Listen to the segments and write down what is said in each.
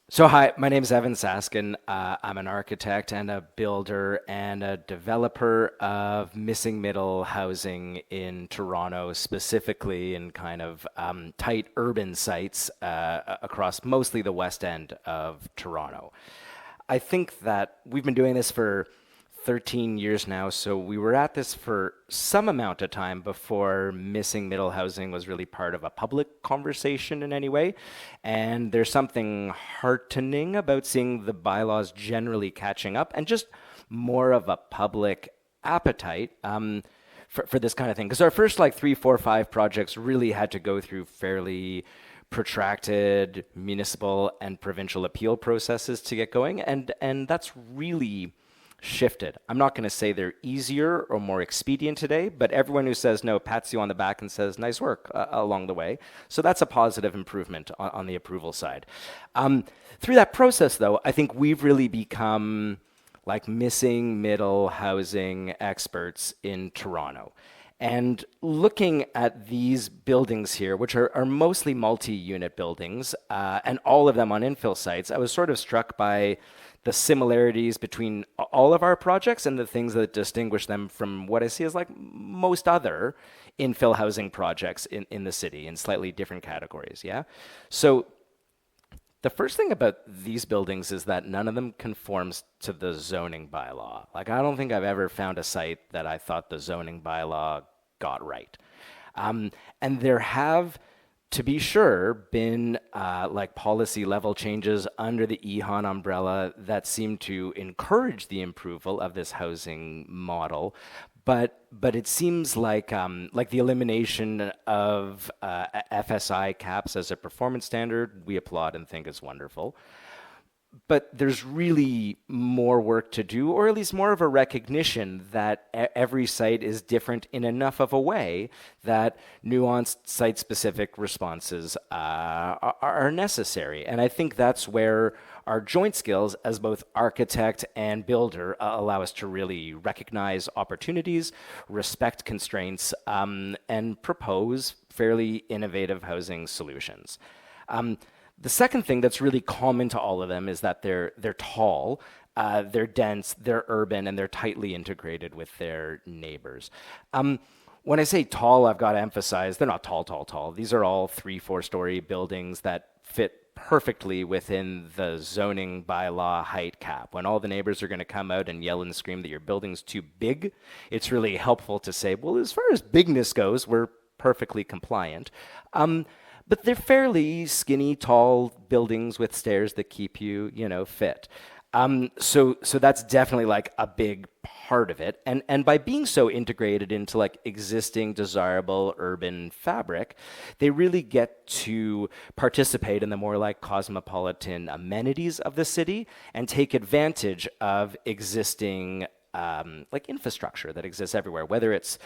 So hi, my name is Evan Saskin. I'm an architect and a builder and a developer of missing middle housing in Toronto, specifically in kind of tight urban sites across mostly the west end of Toronto. I think that we've been doing this for 13 years now, so we were at this for some amount of time before missing middle housing was really part of a public conversation in any way. And there's something heartening about seeing the bylaws generally catching up and just more of a public appetite for this kind of thing. Because our first like three, four, five projects really had to go through fairly protracted municipal and provincial appeal processes to get going, and that's really shifted. I'm not going to say they're easier or more expedient today, but everyone who says no pats you on the back and says nice work along the way. So that's a positive improvement on the approval side. Through that process, though, I think we've really become like missing middle housing experts in Toronto. And looking at these buildings here, which are mostly multi-unit buildings, and all of them on infill sites, I was sort of struck by the similarities between all of our projects and the things that distinguish them from what I see as like most other infill housing projects in the city in slightly different categories. Yeah. So the first thing about these buildings is that none of them conforms to the zoning bylaw. Like, I don't think I've ever found a site that I thought the zoning bylaw got right. And there have, to be sure, been like policy level changes under the EHON umbrella that seem to encourage the approval of this housing model. But it seems like the elimination of FSI caps as a performance standard, we applaud and think is wonderful. But there's really more work to do, or at least more of a recognition that every site is different in enough of a way that nuanced site specific responses are necessary. And I think that's where our joint skills as both architect and builder allow us to really recognize opportunities, respect constraints, and propose fairly innovative housing solutions. The second thing that's really common to all of them is that they're tall, they're dense, they're urban, and they're tightly integrated with their neighbors. When I say tall, I've got to emphasize they're not tall, tall, tall. These are all 3, 4-story buildings that fit perfectly within the zoning bylaw height cap. When all the neighbors are going to come out and yell and scream that your building's too big, it's really helpful to say, well, as far as bigness goes, we're perfectly compliant. But they're fairly skinny, tall buildings with stairs that keep you, fit. So that's definitely like a big part of it. And by being so integrated into like existing desirable urban fabric, they really get to participate in the more like cosmopolitan amenities of the city and take advantage of existing like infrastructure that exists everywhere, whether it's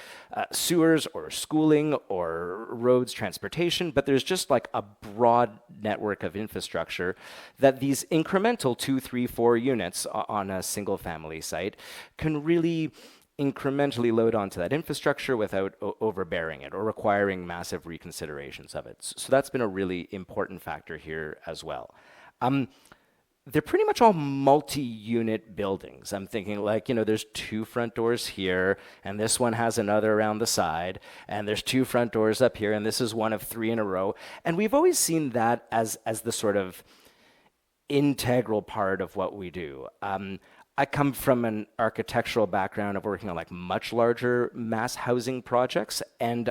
sewers or schooling or roads, transportation, but there's just like a broad network of infrastructure that these incremental 2, 3, 4 units on a single family site can really incrementally load onto that infrastructure without overbearing it or requiring massive reconsiderations of it. So that's been a really important factor here as well. They're pretty much all multi-unit buildings. I'm thinking like, there's 2 front doors here, and this one has another around the side, and there's 2 front doors up here, and this is one of 3 in a row. And we've always seen that as the sort of integral part of what we do. I come from an architectural background of working on like much larger mass housing projects, and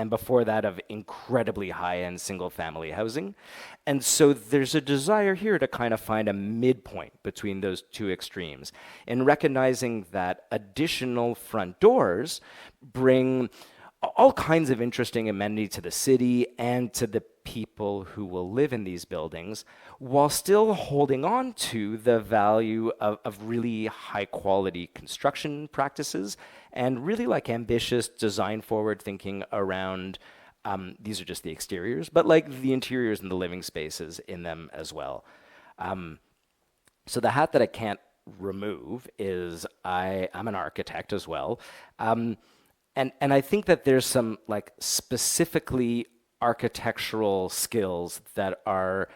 before that of incredibly high-end single-family housing, and so there's a desire here to kind of find a midpoint between those 2 extremes, in recognizing that additional front doors bring all kinds of interesting amenity to the city and to the people who will live in these buildings, while still holding on to the value of really high quality construction practices and really like ambitious design forward thinking around these are just the exteriors, but like the interiors and the living spaces in them as well. So the hat that I can't remove is I'm an architect as well. And I think that there's some like specifically architectural skills that are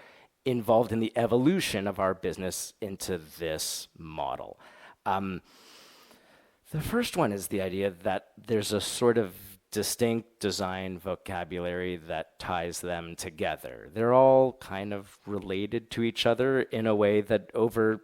involved in the evolution of our business into this model. The first one is the idea that there's a sort of distinct design vocabulary that ties them together. They're all kind of related to each other in a way that over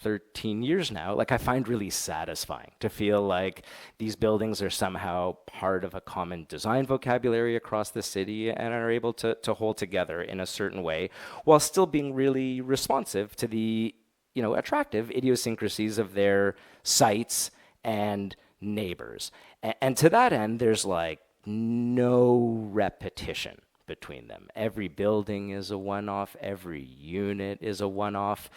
13 years now, like I find really satisfying to feel like these buildings are somehow part of a common design vocabulary across the city and are able to hold together in a certain way while still being really responsive to the, attractive idiosyncrasies of their sites and neighbors. And to that end, there's like no repetition between them. Every building is a one-off. Every unit is a one-off.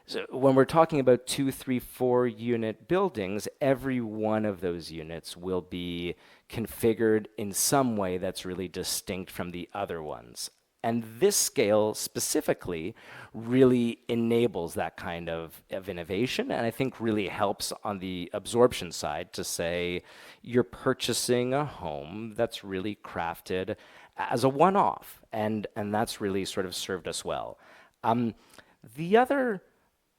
So when we're talking about 2, 3, 4 unit buildings, every one of those units will be configured in some way that's really distinct from the other ones. And this scale specifically really enables that kind of innovation, and I think really helps on the absorption side to say you're purchasing a home that's really crafted as a one-off, and that's really sort of served us well. The other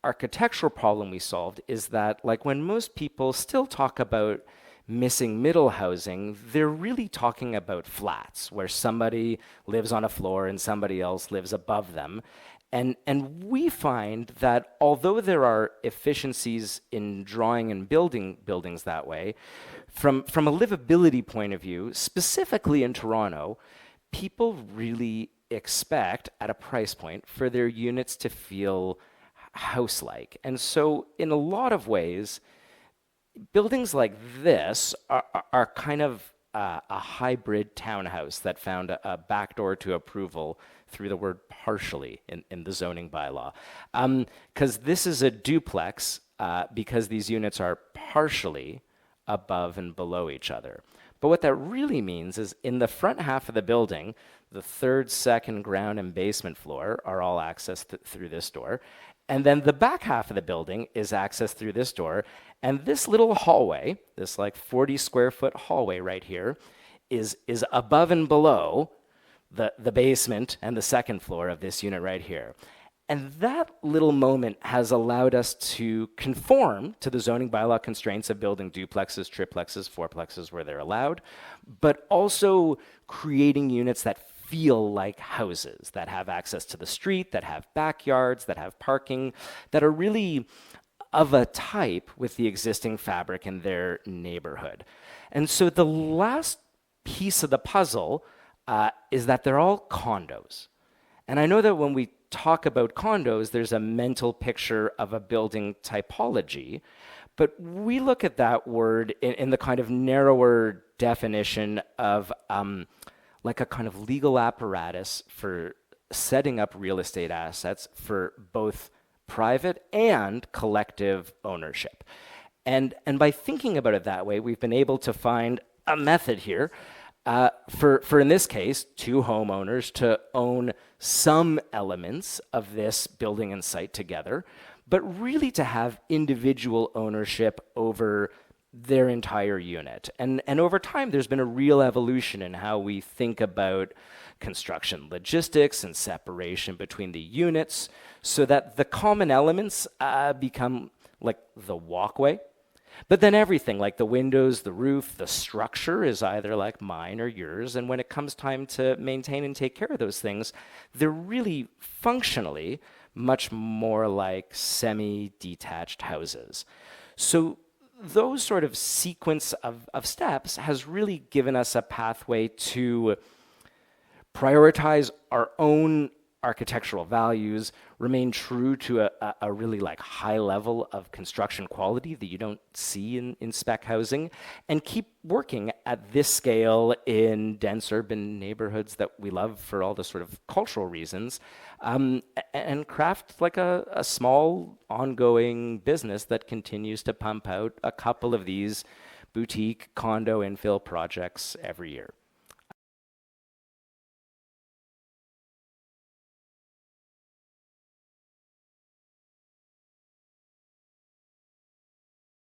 architectural problem we solved is that, like, when most people still talk about missing middle housing, they're really talking about flats where somebody lives on a floor and somebody else lives above them. And we find that although there are efficiencies in drawing and building buildings that way, from a livability point of view, specifically in Toronto, people really expect at a price point for their units to feel house-like. And so in a lot of ways, buildings like this are kind of a hybrid townhouse that found a backdoor to approval through the word partially in the zoning bylaw. Because this is a duplex because these units are partially above and below each other. But what that really means is in the front half of the building, the third, second, ground, and basement floor are all accessed through this door. And then the back half of the building is accessed through this door. And this little hallway, this like 40 square foot hallway right here, is above and below the basement and the second floor of this unit right here. And that little moment has allowed us to conform to the zoning bylaw constraints of building duplexes, triplexes, fourplexes where they're allowed, but also creating units that feel like houses, that have access to the street, that have backyards, that have parking, that are really of a type with the existing fabric in their neighborhood. And so the last piece of the puzzle is that they're all condos. And I know that when we talk about condos, there's a mental picture of a building typology, but we look at that word in the kind of narrower definition of like a kind of legal apparatus for setting up real estate assets for both private and collective ownership. And by thinking about it that way, we've been able to find a method here for in this case, 2 homeowners to own some elements of this building and site together, but really to have individual ownership over their entire unit. And over time, there's been a real evolution in how we think about construction logistics and separation between the units so that the common elements become like the walkway. But then everything, like the windows, the roof, the structure is either like mine or yours. And when it comes time to maintain and take care of those things, they're really functionally much more like semi-detached houses. So those sort of sequence of steps has really given us a pathway to prioritize our own architectural values, remain true to a really like high level of construction quality that you don't see in spec housing, and keep working at this scale in dense urban neighborhoods that we love for all the sort of cultural reasons, and craft like a small ongoing business that continues to pump out a couple of these boutique condo infill projects every year.